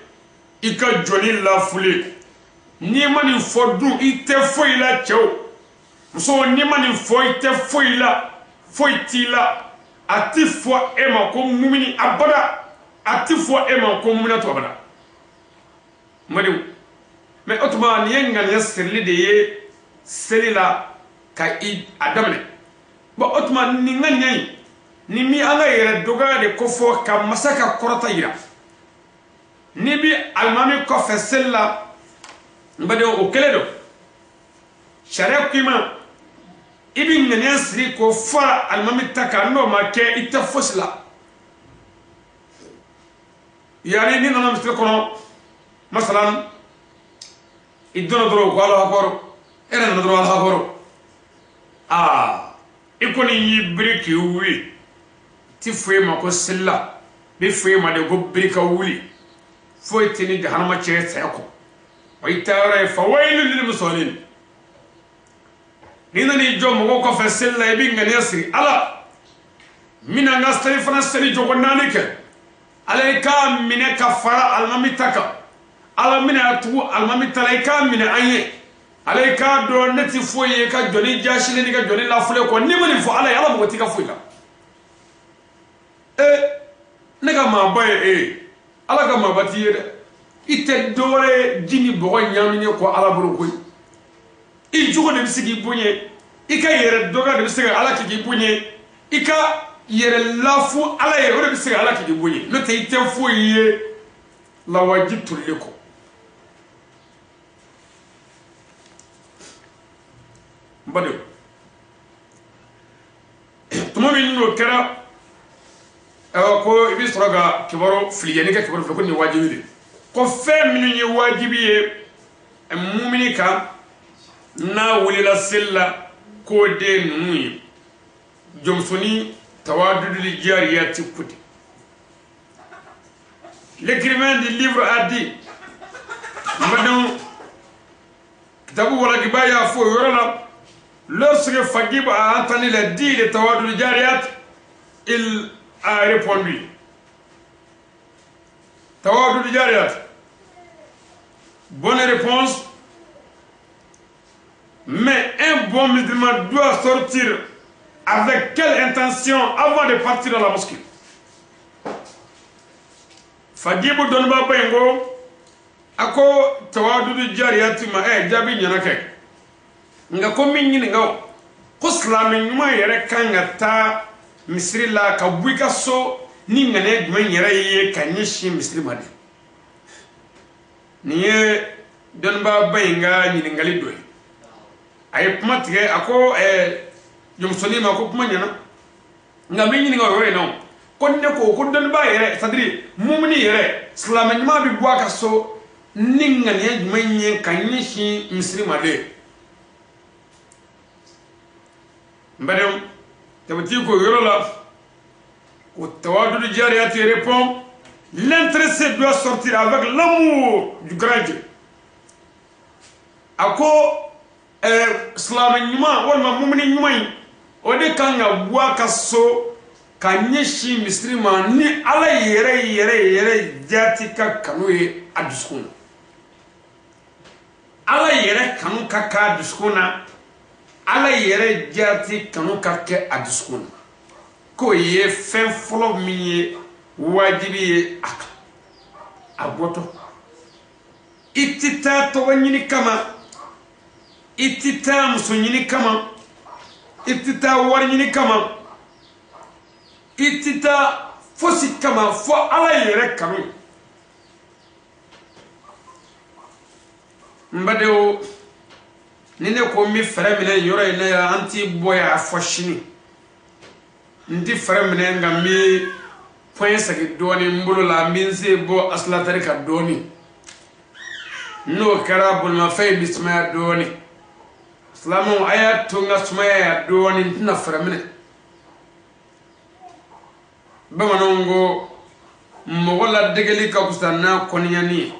ika joni la fule ni mani fodu ite foye la chew so ni mani foye ite foye la foye tila ati fo ema ko mumini abada ati fo ema ko mumina to abada madiw mais otuma ni yenga ni sirli de ye selila ka I adamne bo otuma ni nganyai ni mi anga yere doga de ko fo ka masaka korota yira ni bi almami ko fe sella mbade o keledo shari'a kima ibin ngane sri ko fa almami taka no ma ke ita fosla yani ni nana mistri kono masalan idono doro ko ala hakoro era no doro ala hakoro ikoni yibriki wi ti fue ma ko sella bi fue ma de go brika wuli foi tini de hanama che seko way tawra fa waylul lil musallin nina ni jom go ko fa sella bi ngani asri ala mina ngastari fana seli jogo nanike alayka mina kafara almamitaka ala mina atu almamitalika mina anye alayka do neti foye ka joni jashile ni ka joni la fule ko ni mani fo ala yala mo tika fuila nega ma baye ala ga ma batiye de ite dore jini bogo nyamine ko ala buru koy I jugo de bisigi bunye ika yere doga de bisigi ala ki bunye ika yere lafu ala yere de bisigi ala ki bunye no te ite foye la wajitu leko mbade tumo min no kera ko ibi soroga kibaro fliyani ka kibaro ko ni wajibi ko fe min ni wajibi e mu'mini ka na wulila silla ko de nuyi jomsoni tawadudul jariyati kuti l'écrivain du livre a dit madame kitabu wala gibaya fo yorala lorsque Fagib a entendu le dit de tawadudul jariyat il a répondu tawadudul jariyat bonne réponse. Mais un bon musulman doit sortir avec quelle intention avant de partir dans la mosquée? Fagibu donba bengo ako tawadudu jariyati ma jabi nyanake nga ko minni nga ko islamin nyuma yere kanga ta misri la ka buika so ni ngane dum yere ye kanyishi misri made niye donba benga ni ngali doy ay kuma tige ako jomsoni ma ko kuma nyana nga me nyini nga yore no ko ne ko don ba yere sadri mumni yere islamin ma bi bua so ninga ne jumanye kanyishi misri made mbadem tabati ko yorola ko tawaddu jariyati répond l'intéressé doit sortir avec l'amour du grand Dieu ako islamin nyuma wala mu'minin nyuma o de kan ga bua ka so ka nyeshi misri ma ni ala yere jati ka kanu e aduskuna ala yere kanu ka ka aduskuna ala yere jati kanu ka ke aduskuna ko ye fen folo mi wajibi ak aboto itita to wanyini kama itita musunyini kama itita warnyini kama itita fosi kama fo ala yere kanu mbadeo nene ko mi fere mine yoro ina ya anti boya foshini ndi fere mine nga mi point sagi doni mbulu la minse bo aslatari ka doni no kara bul ma fay bisma doni islamu aya tunga sumaya ya doni ntina fere mine bamanongo mogola degeli ka kustanna konyani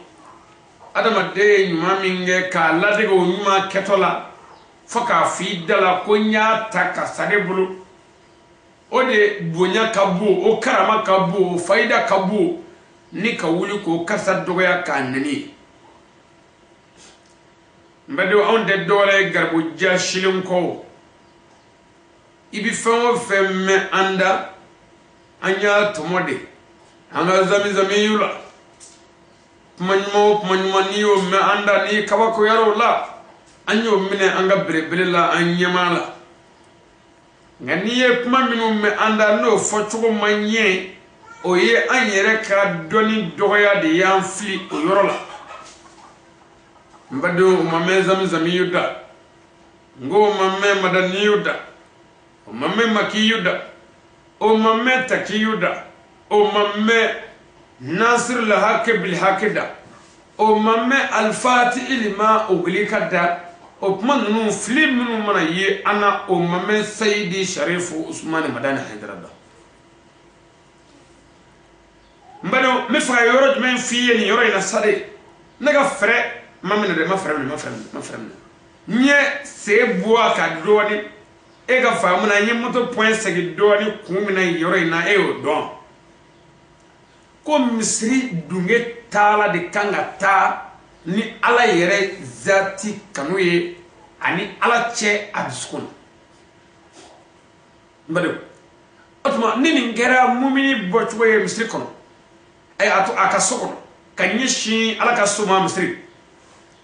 adama de nyuma minge ka ladego nyuma ketola foka fi dala konya taka sadebulu ode bonya kabu o karama kabu faida kabu ni ka wuli ko kasa dogoya ka nani mbado on de dole garbo jashilin ko ibi fenwo femme anda anya tomode anga zami yula manmo niyo me anda ni kabako yaro la anyo mine anga brebele la anyamala ngani kuma minu me anda no fochugo manye oye anyere ka doni doya de yanfli oyorola mbado mame zami yuda ngo mame madani yuda o mame maki yuda o mame taki yuda o mame nasir la hake bil hakida o mame alfati ilma oglika da o mannu film nu mana ye ana o mame sayyidi sharifu usman madani hyderabad mbado me fa yoro men fiye ni yoro ina sade naga fere mamina de ma frère nye se boa ka doni e ga fa muna nye moto point segi doni kumina yoro ina e o don ko misri dunge tala de kanga ta ni ala yere zati kanuye ani ala che abiskun mbado otuma nini ngera mumini bochwe misri kono ay atu akasokono kanyishi ala kasuma misri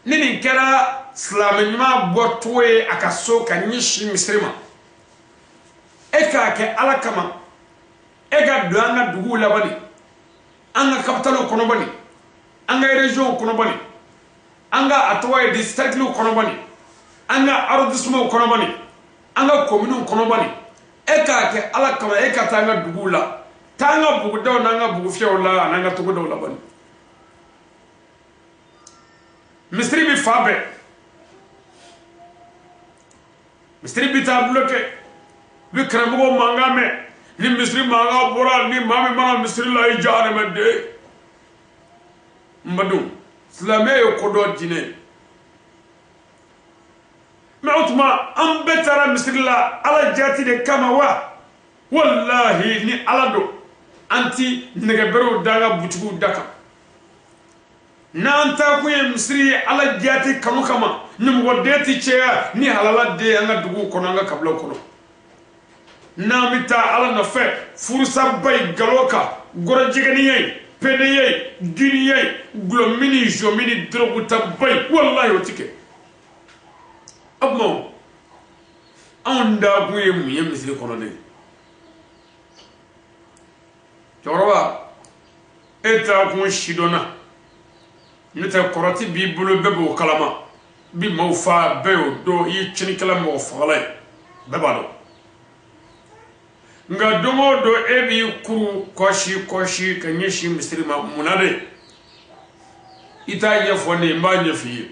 nini ngera slamenyuma botwe akaso kanyishi misri ma eka ke ala kama ega duanga dugu labani anga capital kono bani anga region kono bani anga atwa district lu kono bani anga arrondissement kono bani anga commune kono bani eka ke ala kama eka tanga dugula tanga bugu daw nanga bugu fiawla nanga tugu daw labani misri bi fabe misri bi ta bloqué bi krambo mangame ni misri manga bora ni mami mana misri la ijare mede mbadum slame yo kodo dine ma utma am betara misri la ala jati de kama wa wallahi ni alado anti negebero daga butugu daka nanta ku misri ala jati kanu kama nim wodeti cheya ni halala de anga dugu kono anga kablo kono namita ala na fe fursa bay galoka goro jigani peneye diniye glomini jomini droguta bay wallahi otike abmo anda buye muye misli kono de toroba eta kun shidona nita korati bi bulu bebo kalama bi mawfa beyo do yi chini kala mo fala bebado nga domo do ebi kuru koshi kanyeshi misri ma munade ita ye fone mba nyefi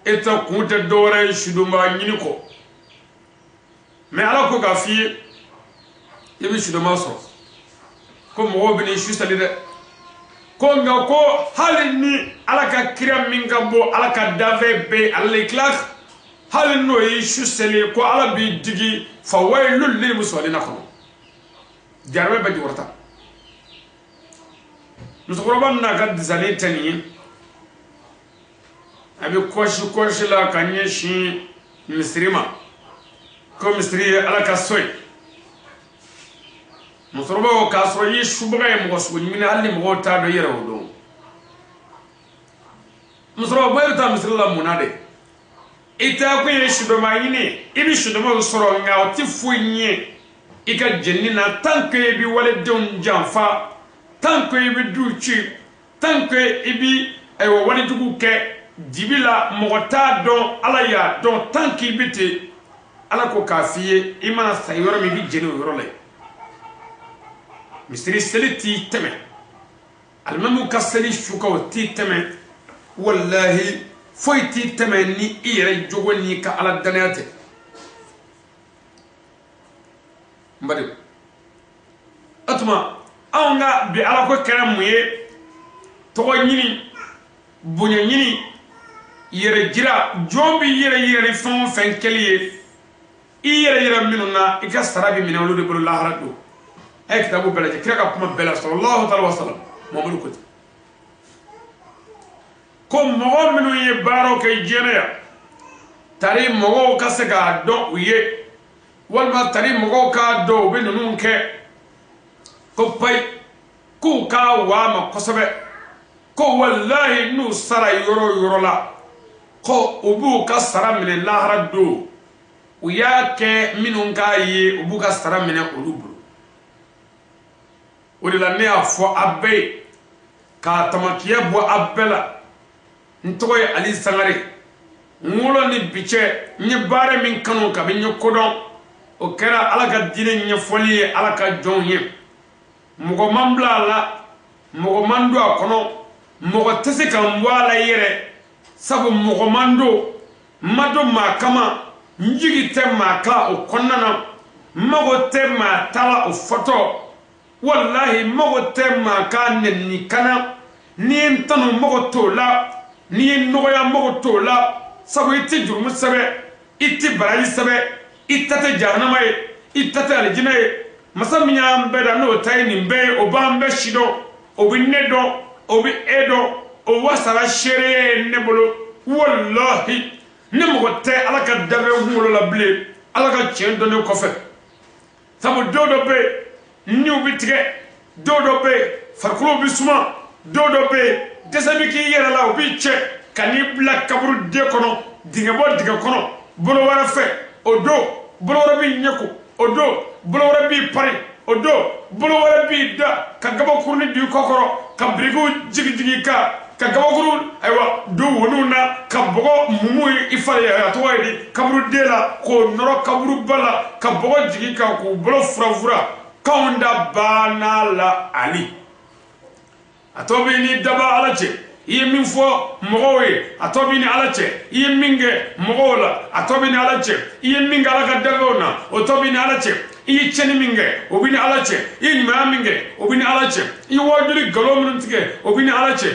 eta kunte dore shuduma nyini ko me ala ko gafi yebi shuduma so ko mo bini shustali de ko nga ko halini alaka kira minga bo alaka dave be al-iklaq halino yi shuseli ko ala bi digi fa waylul lil musallina ko jarwe ba di warta musoroban na ga dizale tani abi koshi la kanye shi misrima ko misri alaka soy musoroba ka so yi shubuga mo so ni halli mo ta do yere wodo musoroba bayta misrila munade ita ko ye shudo mayini ibi shudo mo soro nga oti funye ika jennina tanke bi wale don janfa tanke bi duchi tanke ibi ayo wale dugu ke dibila mogota don ala ya don tanke biti ala ko kafiye imana sayoro mi bi jeni yoro le misri seliti teme almamu kasali shuka ti teme wallahi foyti teme ni ire jogoni ka ala danate mbade atuma anga bi ala ko kera muye to nyini bunya nyini yere jira jombi yere fon fen keliye yere minuna ika sarabi minawlu de bulu laharadu ay kitabu belaje kira ka kuma bela sallallahu alaihi wasallam mamulu ko ko mo minu ye baro ke jeneya tari mo ka se ga do uye walma tari mo ka do be nunun ke ko pay ku ka wa ma kosobe ko wallahi nu sara yoro la ko ubu ka sara mine laharadu uya ke minun ka ye ubu ka sara mine ulubu odila ne afo abe ka tamakiye bo abela ntoy ali sangare ngulo ni biche ni bare min kanu ka be nyokodon o kera alaka dine nya foli alaka jonye mugo mambla la mugo mando akono mugo tese kan wala yere sabu mugo mando mado makama njigi te maka o konnana mago te ma tala o foto wallahi mago tema ka nenni kana ni tanu mago tola ni noya mago tola sabu iti jurumu sabe iti barayi sabe itate jahannama itate aljina masaminya mbeda no tayni mbe obambe shido obinedo obi edo o wasara shere nebolo wallahi ne mago te alaka dave hulo la ble alaka chendo ne kofe sabu dodo be niw bitige dodo be farkulo bisuma dodo be desabiki yera la obi che kani black kaburu de kono dinga bo diga kono bolo wara fe odo bolo wara bi nyeku odo bolo wara bi pari odo bolo wara bi da ka gabo kurni di kokoro ka brigo jigi ka gabo kuru aywa do wonuna ka bogo mumu ifale ya to waydi kaburu de la ko noro kaburu bala ka bogo jigi ka ko bolo fura kaunda bana la ali atobi ni daba alache min fo mogowe atobi ni alache minge mogola atobi ni alache minga alaka dagona otobi ni alache cheni minge obini alache nyima minge obini alache wajuri galomunu tige obini alache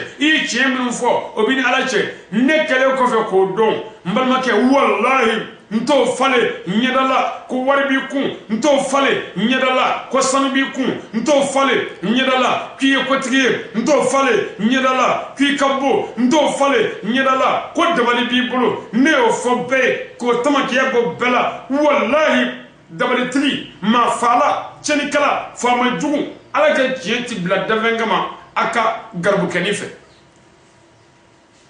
chemunu fo obini alache nekele ko fe ko don mbalmake wallahi nto fale nyedala ko warbi ku nto fale nyedala ko sanubi ku nto fale nyedala ki ko tigiye nto fale nyedala ki kabbo nto fale nyedala ko dabali bi bulu ne o fobe ko tamaki yabo bela wallahi dabali tri ma fala cheni kala fama jugu ala ka jeti bla davengama aka garbu kanife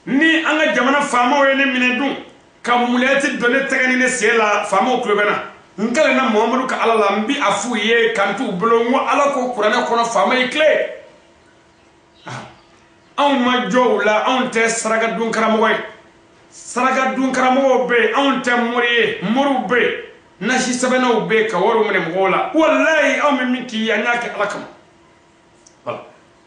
ni anga jamana fama wene minedun kamuleti done tagani ne sela famo klubena nkale na muhammadu ka ala lambi afu ye kantu bolongo ala ko qur'ana kono fama ikle on ma jowla on te saraga dun karamo be on te moru be nashi sabana be ka waru mene mola wallahi on mi ki yanyake alakam wala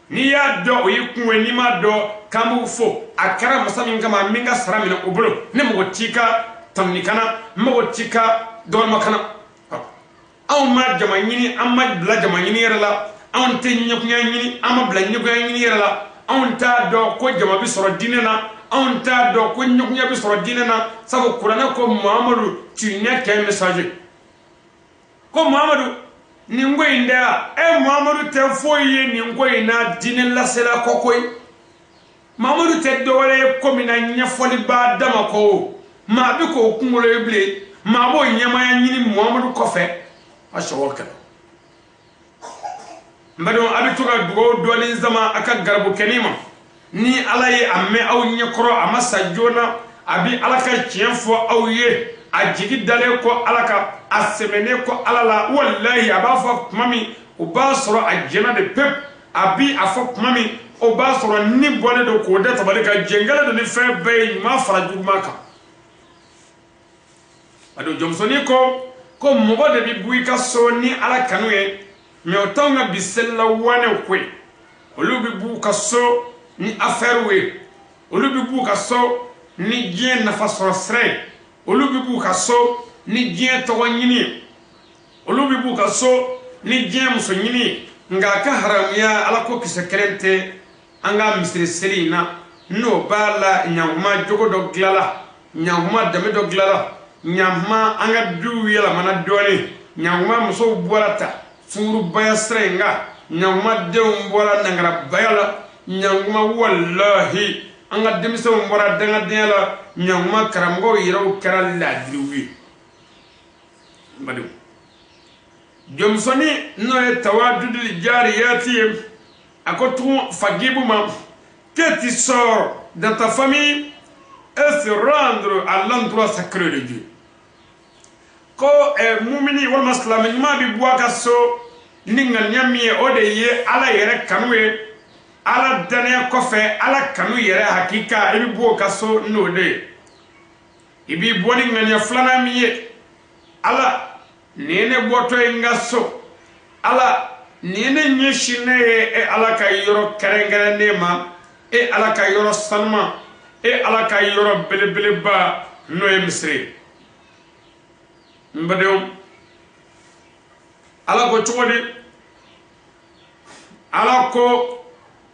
ni ya do yikunwe ni ma do kamu fo akara masami kama minga saramina ubulu ne mo tika tamnikana mo tika don makana aw ma jama nyini amma bla jama nyini yerala on te nyokunya nyini amma bla nyokunya nyini yerala anw t'a dɔn ko jama bi sɔrɔ diinɛ na anw t'a dɔn ko ɲɔgɔnya bi sɔrɔ diinɛ na sabu kuranɛ ko Muhamadu tu n'es qu'un messager ko Muhamadu nin ko in dɛ Muhamadu tɛ foyi ye nin ko in na diinɛ lasela kɔko ye Muhamadu tɛ dɔwɛrɛ ye ko min na ɲɛfɔli b'a dama ko maa bi k'o kunkolo ye bilen maa b'o ɲɛmaya ɲini Muhamadu kɔfɛ a sɔgɔ kɛlɛ n badenw a bɛ to ka dugawu dɔɔni zama a ka garibu kɛnɛ ma ni Ala ye a mɛn aw ɲɛkɔrɔ a ma sa joona a bi Ala ka tiɲɛ fɔ aw ye a jigi dalen kɔ Ala kan a sɛmɛnen kɔ Ala la walahi a b'a fɔ tuma min o b'a sɔrɔ a jɛna de pepu a bi a fɔ tuma min o b'a sɔrɔ ni bɔlen don k'o da tabali kan jɛngɛlen don ni fɛn bɛɛ ye ɲuman fara juguman kan a don jɔnmusonin ko mɔgɔ de bi bɔ i ka so ni Ala kanu ye mais o t'anw ka bi selila wanew ko ye olu bi b'u ka so ni affaire ye olu bi b'u ka so ni diɲɛ nafa sɔrɔ sira ye olu bi b'u ka so ni diɲɛ tɔgɔ ɲini ye olu bi b'u ka so ni diɲɛ muso ɲini ye nka a ka haramuya Ala ko kisɛ kelen tɛ an ka misiri seli in na n'o b'a la ɲankuma jogo dɔ dilala ɲankuma dɛmɛ dɔ dilala ɲankuma an ka duw yɛlɛmana dɔɔni ɲankuma musow bɔra ta furubaya sira in kan ɲankuma denw bɔra nangarabaya la ɲankuma walahi an ka denmisɛnw bɔra dangadenya la ɲankuma karamɔgɔw yɛrɛw kɛra laadiriw ye badenw jɔnmusonin n'o ye tawadudul jariyati ye a ko tugun Fagibu ma que tu sors dans ta famille et se rendre à l'endroit sacré de Dieu ko mumini walima silamɛ ɲuman bi bɔ a ka so ni ŋaniya min ye o de ye Ala yɛrɛ kanu ye Ala danaya kɔfɛ Ala kanu yɛrɛ hakika i bi bɔ o ka so n'o de ye i b'i bɔ ni ŋaniya filanan min ye Ala nin ye ne bɔtɔ ye n ka so Ala nin ye ne ɲɛsin ne ye Ala ka yɔrɔ kɛrɛnkɛrɛnnen ma Ala ka yɔrɔ sanuma Ala ka yɔrɔ belebeleba n'o ye misiri n badenw Ala ko cogo di Ala ko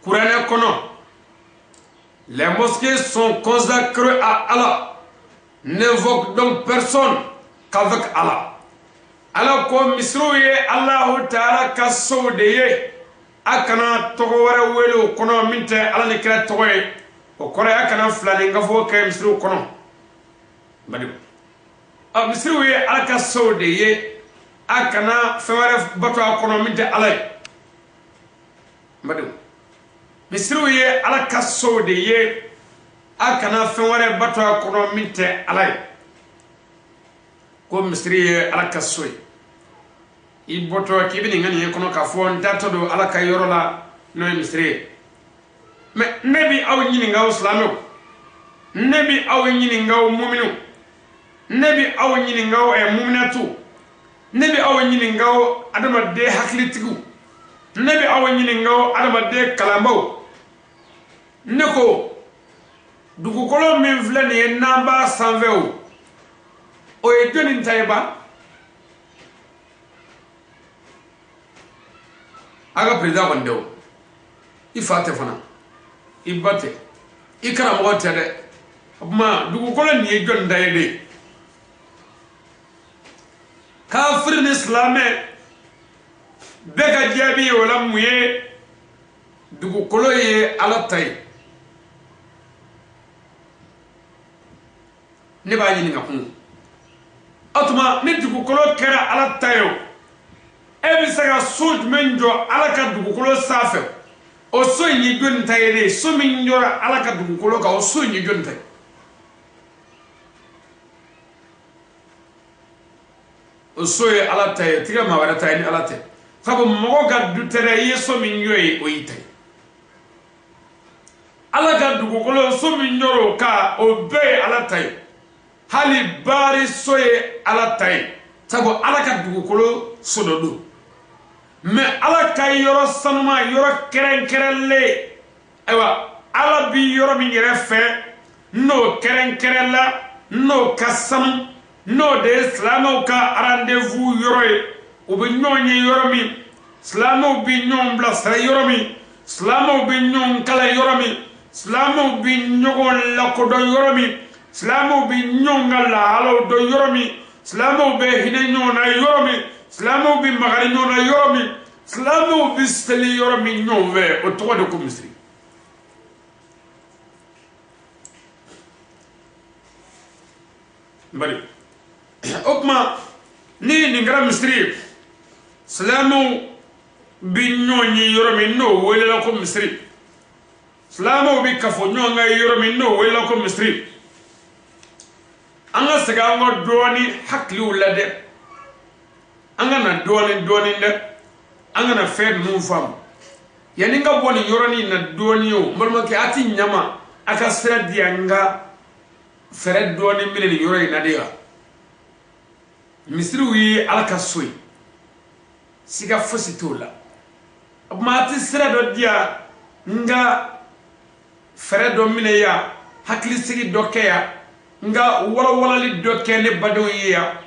kuranɛ kɔnɔ les mosquées sont consacrées à Allah n'invoque donc personne qu'avec Allah Ala ko misiriw ye Allahu Taala ka sow de ye a kana tɔgɔ wɛrɛ wele o kɔnɔ min tɛ Ala ni kira tɔgɔ ye o kɔrɔ ye a kana filaningafo kɛ misiriw kɔnɔ badenw misiriw ye Ala ka sow de ye a kana fɛn wɛrɛ bato a kɔnɔ min tɛ Ala ye badenw misiriw ye Ala ka sow de ye a kana fɛn wɛrɛ bato a kɔnɔ min tɛ Ala ye ko misiri ye Ala ka so ye i bɔtɔ k'i bɛ nin ŋaniya kɔnɔ k'a fɔ n taatɔ don Ala ka yɔrɔ la n'o ye misiri ye mais ne bi aw ɲininka aw silamɛw ne bi aw ɲininka aw muminiw ne bi aw ɲininka aw muminatu ne bi aw ɲininka aw adamaden hakilitigiw ne bi aw ɲininka aw adamaden kalanbaw ne ko dugukolo min filɛ nin ye n'an b'a sanfɛ o ye jɔnni ta ye ba a ka président kɔni tɛ o i fa tɛ fana i ba tɛ i karamɔgɔ tɛ dɛ o tuma dugukolo nin ye jɔnni ta ye de kafiri ni silamɛ bɛɛ ka jaabi ye o la mun ye dugukolo ye Ala ta ye ne b'a ɲininka kun o tuma ni dugukolo kɛra Ala ta ye o e bɛ se ka so jumɛn jɔ Ala ka dugukolo sanfɛ o so in ye jɔnni ta ye de so min jɔra Ala ka dugukolo kan o so in ye jɔnni ta ye o so ye Ala ta ye tigɛ maa wɛrɛ ta ye ni Ala tɛ sabu mɔgɔ ka du tɛrɛ i ye so min jɔ ye o y'i ta ye Ala ka dugukolo so min jɔra o kan o bɛɛ ye Ala ta ye hali baari so ye Ala ta ye sabu Ala ka dugukolo so dɔ don mais Ala ka yɔrɔ sanuma yɔrɔ kɛrɛnkɛrɛnlen ayiwa Ala bi yɔrɔ min yɛrɛ fɛ n'o kɛrɛnkɛrɛnla n'o ka sanu n'o de ye silamɛw ka rendez-vous yɔrɔ ye u bɛ ɲɔgɔn ye yɔrɔ min silamɛw bɛ ɲɔgɔn bilasira yɔrɔ min silamaw bɛ ɲɔgɔn kala yɔrɔ min silamaw bɛ ɲɔgɔn lakodɔn yɔrɔ min silamaw bɛ ɲɔgɔn ka lahalaw dɔn yɔrɔ min silamaw bɛ hinɛ ɲɔgɔn na yɔrɔ min silamaw bɛ magari ɲɔgɔn na yɔrɔ min silamaw bɛ seli yɔrɔ min ɲɔgɔn fɛ o tɔgɔ de ko misiri bari o tuma ni nin kɛra misiri ye silamaw bɛ ɲɔgɔn ye yɔrɔ min n'o welela ko misiri silamaw bɛ kafo ɲɔgɔn kan yɔrɔ min n'o welela ko misiri an ka segin an ka dɔɔni hakiliw la dɛ an ka na dɔɔni dɛ an ka na fɛn ninnu faamu yanni n ka bɔ nin yɔrɔnin in na dɔɔni o n balimakɛ a ti ɲama a ka sira di yan n ka fɛɛrɛ dɔɔni minɛ nin yɔrɔ in na de wa misiriw ye ala ka so ye siga fosi t'o la o tuma a ti sira dɔ di yan n ka fɛɛrɛ dɔ minɛ yan hakilisigi dɔ kɛ yan n ka walawalali dɔ kɛ ne badenw ye yan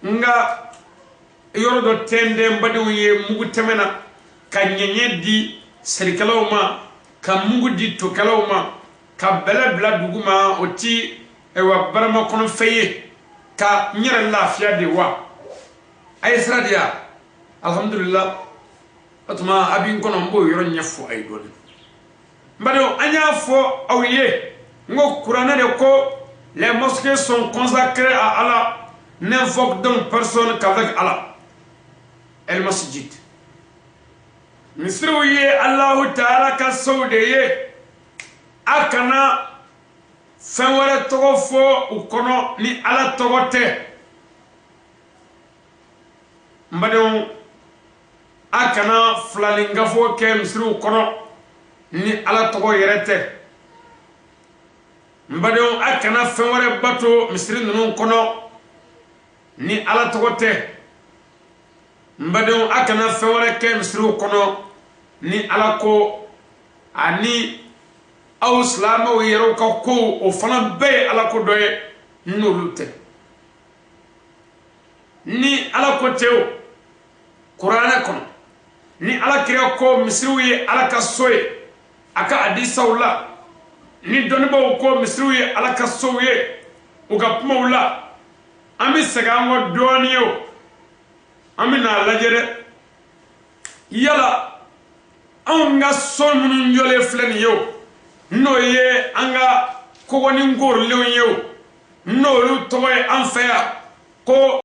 n ka yɔrɔ dɔ tɛntɛn badenw ye mugu tɛmɛ na ka ɲɛɲɛ di sɛnɛkɛlaw ma ka mugu di tokɛlaw ma ka bɛlɛ bila dugu ma o ti barama kɔnɔ fɛn ye ka n yɛrɛ lafiya de wa a ye sira di yan alhamdulillah o tuma a bɛ n kɔnɔ n b'o yɔrɔ ɲɛfɔ a ye dɔɔni n badenw an y'a fɔ aw ye n ko kuranɛ de ko les mosquées sont consacrées à Allah n'invoquent donc personne qu'avec Allah el masjid misiriw ye Allahu Taala ka sow de ye a kana fɛn wɛrɛ tɔgɔ fɔ u kɔnɔ ni ala tɔgɔ tɛ n badenw a kana filaningafo kɛ misiriw kɔnɔ ni ala tɔgɔ yɛrɛ tɛ n badenw a kana fɛn wɛrɛ bato misiri ninnu kɔnɔ ni ala tɔgɔ tɛ n badenw a kana fɛn wɛrɛ kɛ misiriw kɔnɔ ni ala ko ani aw silamaw yɛrɛw ka ko o fana bɛɛ ye ala ko dɔ ye n'olu tɛ ni ala ko tɛ o kuranɛ kɔnɔ ni ala kira ko misiriw ye ala ka so ye a ka hadisaw la ni dɔnnibaw ko misiriw ye ala ka sow ye u ka kumaw la an bɛ segin an kɔ dɔɔni ye o an bɛ n'a lajɛ dɛ yala anw ka so minnu jɔlen filɛ nin ye o n'o ye an ka kɔgɔni nkorilenw ye o n'olu tɔgɔ ye an fɛ yan ko